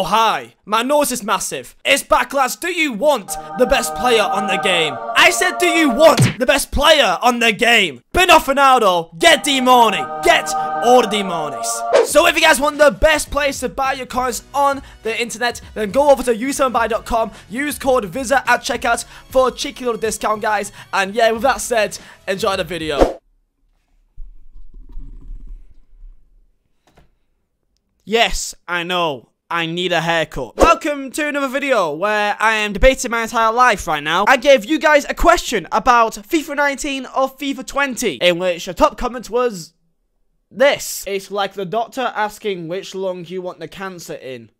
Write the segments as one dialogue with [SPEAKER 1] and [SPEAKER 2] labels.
[SPEAKER 1] Yo, hi. My nose is massive. It's back, lads. Do you want the best player on the game? I said, do you want the best player on the game? Bin off Ronaldo. Get D-Money. Get all the D-Monies. So if you guys want the best place to buy your coins on the internet, then go over to u7buy.com. Use code Vizeh at checkout for a cheeky little discount, guys. And yeah, with that said, enjoy the video. Yes, I know. I need a haircut. Welcome to another video where I am debating my entire life right now. I gave you guys a question about FIFA 19 or FIFA 20, in which the top comment was this. It's like the doctor asking which lung you want the cancer in.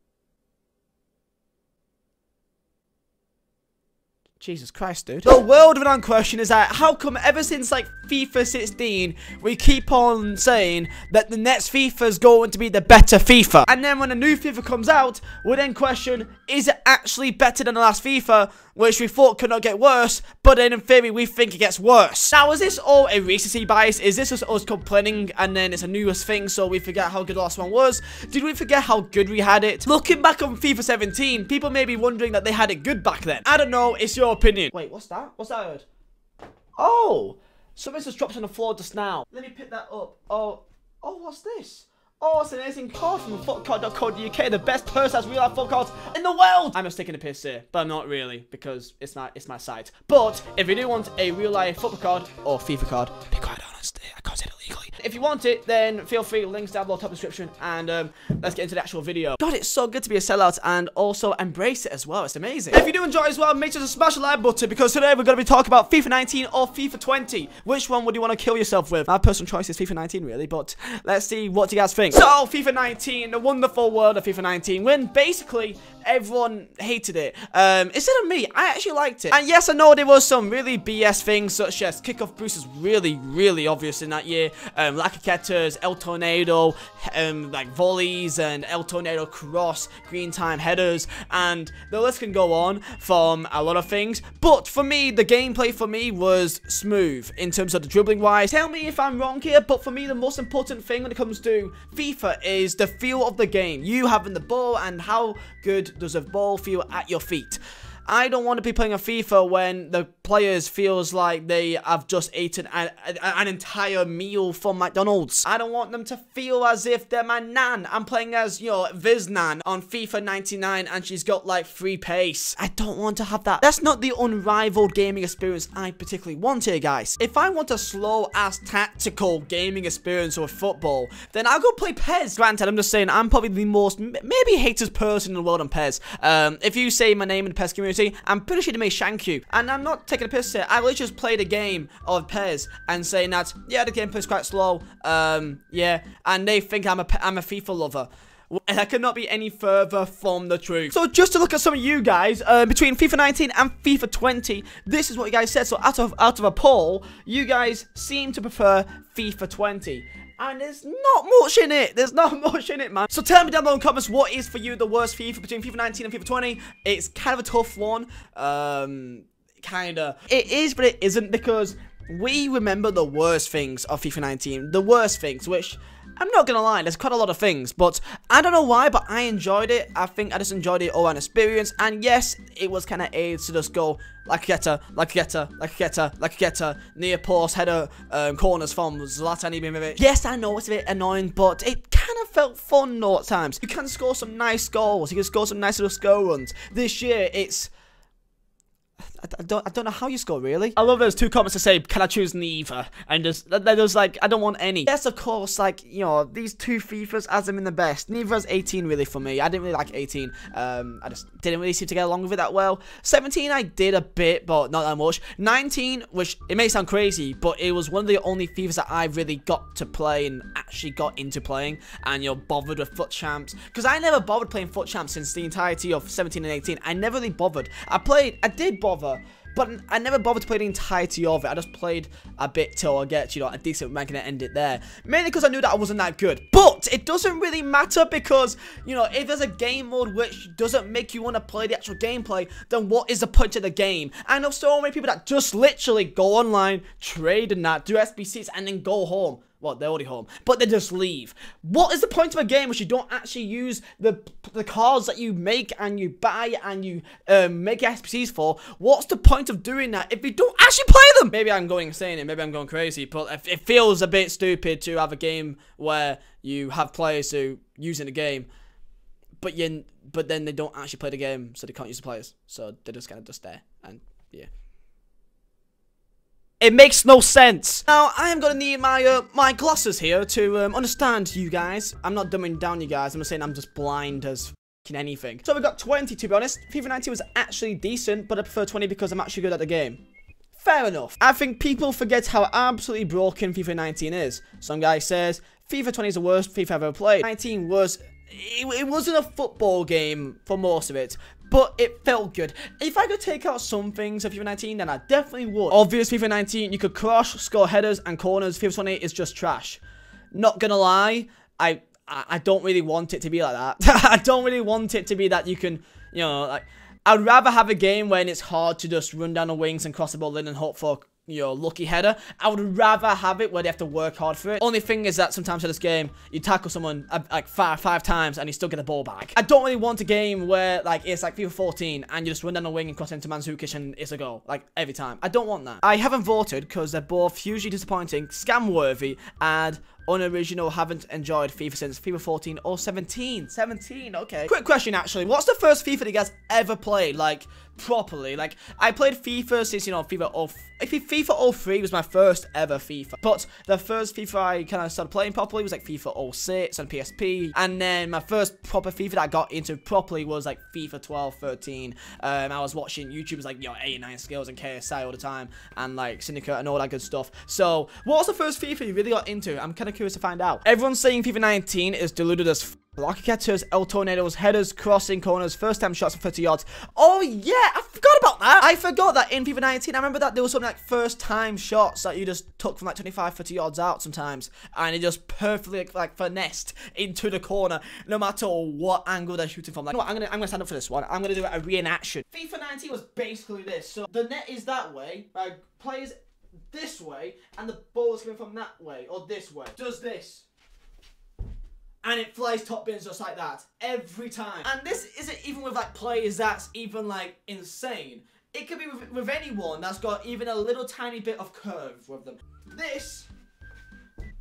[SPEAKER 1] Jesus Christ, dude. The world-renowned question is that how come ever since like FIFA 16 we keep on saying that the next FIFA is going to be the better FIFA, and then when a new FIFA comes out we then question, is it actually better than the last FIFA, which we thought could not get worse, but then in theory we think it gets worse. Now, is this all a recency bias? Is this just us complaining and then it's a newest thing so we forget how good the last one was? Did we forget how good we had it? Looking back on FIFA 17, people may be wondering that they had it good back then. I don't know, it's your opinion. Wait, what's that? What's that I heard? Oh, something just dropped on the floor just now. Let me pick that up. Oh, what's this? Oh, it's an amazing card from footcard.co.uk, the best personalized real-life foot cards in the world! I'm just taking a piss here, but I'm not really, because it's my site. But, if you do want a real-life football card, or FIFA card, to be quite honest, I can't say it illegally. If you want it, then feel free, links down below, top description, and let's get into the actual video. God, it's so good to be a sellout, and also embrace it as well, it's amazing. If you do enjoy it as well, make sure to smash the like button, because today we're going to be talking about FIFA 19 or FIFA 20. Which one would you want to kill yourself with? My personal choice is FIFA 19, really, but let's see what you guys think. So, FIFA 19, the wonderful world of FIFA 19, when basically everyone hated it. Instead of me, I actually liked it. And yes, I know there was some really BS things, such as kickoff boost is really obvious in that year. Lacaquetas, El Tornado, like volleys and El Tornado cross, green time headers, and the list can go on from a lot of things. But for me, the gameplay for me was smooth in terms of the dribbling wise. Tell me if I'm wrong here, but for me, the most important thing when it comes to FIFA is the feel of the game. You having the ball and how good does the ball feel at your feet. I don't want to be playing a FIFA when the players feels like they have just eaten an entire meal from McDonald's. I don't want them to feel as if they're my nan. I'm playing as, you know, Vizeh on FIFA 99 and she's got like 3 pace. I don't want to have that. That's not the unrivaled gaming experience I particularly want here, guys. If I want a slow-ass tactical gaming experience with football, then I'll go play PES. Granted, I'm just saying I'm probably the most maybe hatest person in the world on PES. If you say my name in the PES community, I'm pretty sure they may shank you. And I'm not taking a piss here. I literally just played a game of PES and saying that, yeah, the gameplay's quite slow. Yeah. And they think I'm a FIFA lover. And I could not be any further from the truth. So just to look at some of you guys, between FIFA 19 and FIFA 20, this is what you guys said. So out of a poll, you guys seem to prefer FIFA 20. And there's not much in it. There's not much in it, man. So tell me down below in the comments what is for you the worst FIFA between FIFA 19 and FIFA 20. It's kind of a tough one. Kinda. It is, but it isn't, because we remember the worst things of FIFA 19. The worst things, which I'm not gonna lie, there's quite a lot of things, but I don't know why, but I enjoyed it. I think I just enjoyed it all an experience, and yes, it was kind of aids to just go Lacaqueta, near post header corners from Zlatan Ibrahimovic. Yes, I know it's a bit annoying, but it kind of felt fun though at times. You can score some nice goals, you can score some nice little score runs. This year, it's I don't know how you score, really. I love those 2 comments to say, can I choose neither? And they're just like, I don't want any. Yes, of course, like, you know, these 2 FIFAs has them in the best. Neither has 18 really for me. I didn't really like 18. I just didn't really seem to get along with it that well. 17 I did a bit, but not that much. 19, which it may sound crazy, but it was one of the only FIFAs that I really got to play and actually got into playing. And you're bothered with FUT Champs, because I never bothered playing FUT Champs since the entirety of 17 and 18. I never really bothered. I did bother, but I never bothered to play the entirety of it. I just played a bit till I get, you know, a decent rank and end it there. Mainly because I knew that I wasn't that good. But it doesn't really matter because, you know, if there's a game mode which doesn't make you want to play the actual gameplay, then what is the point of the game? I know so many people that just literally go online, trade and that, do SBCs, and then go home. Well, they're already home, but they just leave. What is the point of a game which you don't actually use the cards that you make and you buy and you make SPCs for? What's the point of doing that if you don't actually play them? Maybe I'm going insane and maybe I'm going crazy, but it feels a bit stupid to have a game where you have players who using the game, but then they don't actually play the game, so they can't use the players, so they're just kind of just there, and yeah. It makes no sense. Now, I am going to need my glasses here to understand you guys. I'm not dumbing down you guys. I'm just saying I'm just blind as f***ing anything. So we got 20, to be honest. FIFA 19 was actually decent, but I prefer 20 because I'm actually good at the game. Fair enough. I think people forget how absolutely broken FIFA 19 is. Some guy says, FIFA 20 is the worst FIFA I've ever played. 19 was... It wasn't a football game for most of it, but it felt good. If I could take out some things of FIFA 19, then I definitely would. Obvious FIFA 19, you could crush, score headers and corners. FIFA 20 is just trash. Not gonna lie, I don't really want it to be like that. I don't really want it to be that you can, you know, like, I'd rather have a game when it's hard to just run down the wings and cross the ball in and hope for your lucky header. I would rather have it where they have to work hard for it. Only thing is that sometimes in this game, you tackle someone like five times and you still get the ball back. I don't really want a game where like it's like FIFA 14 and you just run down the wing and cross into Mandzukic and it's a goal like every time. I don't want that. I haven't voted because they're both hugely disappointing, scam worthy, and unoriginal. Haven't enjoyed FIFA since FIFA 14 or 17. 17, okay. Quick question actually, what's the first FIFA that you guys ever played, like, properly? Like, I played FIFA since, you know, FIFA 03 was my first ever FIFA. But the first FIFA I kind of started playing properly was like FIFA 06 on PSP. And then my first proper FIFA that I got into properly was like FIFA 12, 13. I was watching YouTubers like, you know, 8 and 9 Skills and KSI all the time. And like Syndicate and all that good stuff. So, what was the first FIFA you really got into? I'm kind of curious to find out. Everyone's saying FIFA 19 is deluded as f***. Rocket Catchers, El Tornadoes, headers, crossing, corners, first time shots from 30 yards. Oh yeah, I forgot about that. I forgot that in FIFA 19, I remember that there was something like first time shots that you just took from like 25, 30 yards out sometimes. And it just perfectly like finessed into the corner, no matter what angle they're shooting from. Like, you know what, I'm gonna stand up for this one. I'm gonna do a reenaction. FIFA 19 was basically this. So the net is that way, like players this way, and the ball is coming from that way, or this way. Does this. And it flies top bins just like that. Every time. And this isn't even with like players that's even like insane. It could be with anyone that's got even a little tiny bit of curve with them. This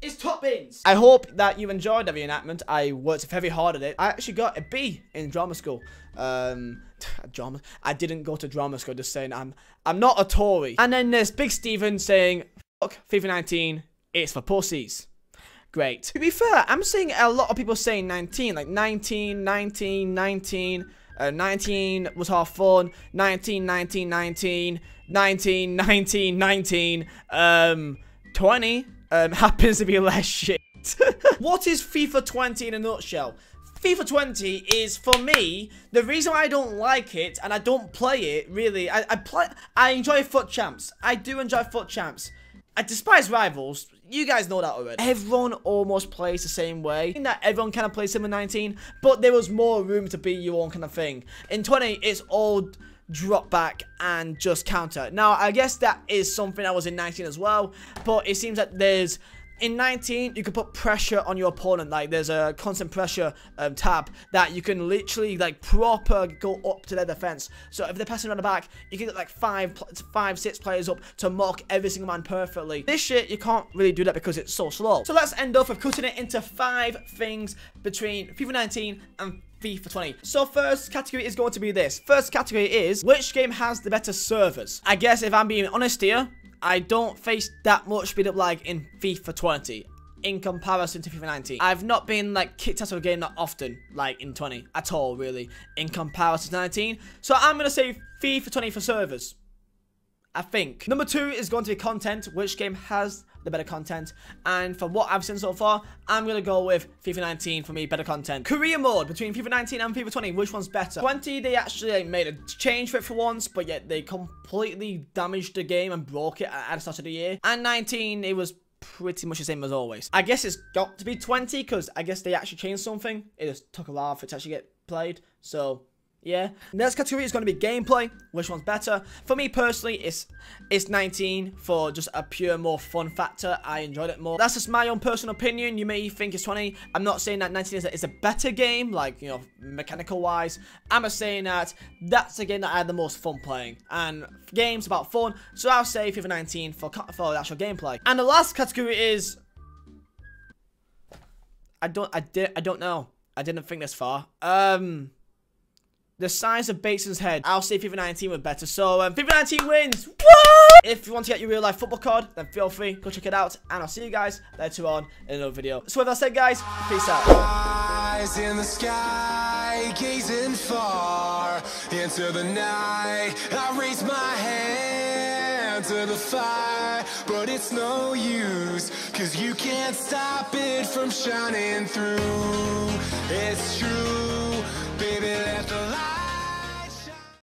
[SPEAKER 1] is top bins. I hope that you enjoyed the reenactment. I worked very hard at it. I actually got a B in drama school. Drama. I didn't go to drama school, just saying I'm not a Tory. And then there's Big Steven saying, fuck FIFA 19, it's for pussies. Great. To be fair, I'm seeing a lot of people saying 19, like 19, 19, 19, 19 was half fun, 19, 19, 19, 19, 19, 19, 20 happens to be less shit. What is FIFA 20 in a nutshell? FIFA 20 is, for me, the reason why I don't like it, and I don't play it, really, I enjoy FUT Champs. I do enjoy FUT Champs. I despise Rivals. You guys know that already. Everyone almost plays the same way. In that everyone kind of plays similar 19, but there was more room to be your own kind of thing. In 20, it's all drop back and just counter. Now, I guess that is something that was in 19 as well, but it seems that there's... In 19, you can put pressure on your opponent. Like, there's a constant pressure tab that you can literally, like, proper go up to their defense. So if they're passing around the back, you can get, like, 6 players up to mock every single man perfectly. This shit, you can't really do that because it's so slow. So let's end off with cutting it into 5 things between FIFA 19 and FIFA 20. So first category is going to be this. First category is, which game has the better servers? I guess if I'm being honest here, I don't face that much speed up lag in FIFA 20 in comparison to FIFA 19. I've not been like kicked out of a game that often, like in 20 at all, really, in comparison to 19. So I'm gonna say FIFA 20 for servers, I think. Number 2 is going to be content. Which game has the better content? And from what I've seen so far, I'm gonna go with FIFA 19 for me, better content. Career mode between FIFA 19 and FIFA 20, which one's better? 20, they actually like, made a change for it for once, but yet they completely damaged the game and broke it at the start of the year. And 19, it was pretty much the same as always. I guess it's got to be 20 because I guess they actually changed something. It just took a while for it to actually get played. So Yeah. Next category is going to be gameplay. Which one's better? For me personally, it's 19 for just a pure more fun factor. I enjoyed it more. That's just my own personal opinion. You may think it's 20. I'm not saying that 19 is a better game, like, you know, mechanical wise. I'm just saying that that's a game that I had the most fun playing. And games about fun. So I'll say FIFA 19 for the actual gameplay. And the last category is I don't know. I didn't think this far. The size of Bateson's head. I'll say FIFA 19 was better. So, FIFA 19 wins. Woo! If you want to get your real life football card, then feel free. Go check it out. And I'll see you guys later on in another video. So with that said, guys, peace out.
[SPEAKER 2] Eyes in the sky, gazing far into the night. I raise my hand to the fire, but it's no use, 'cause you can't stop it from shining through. It's true, baby, let the light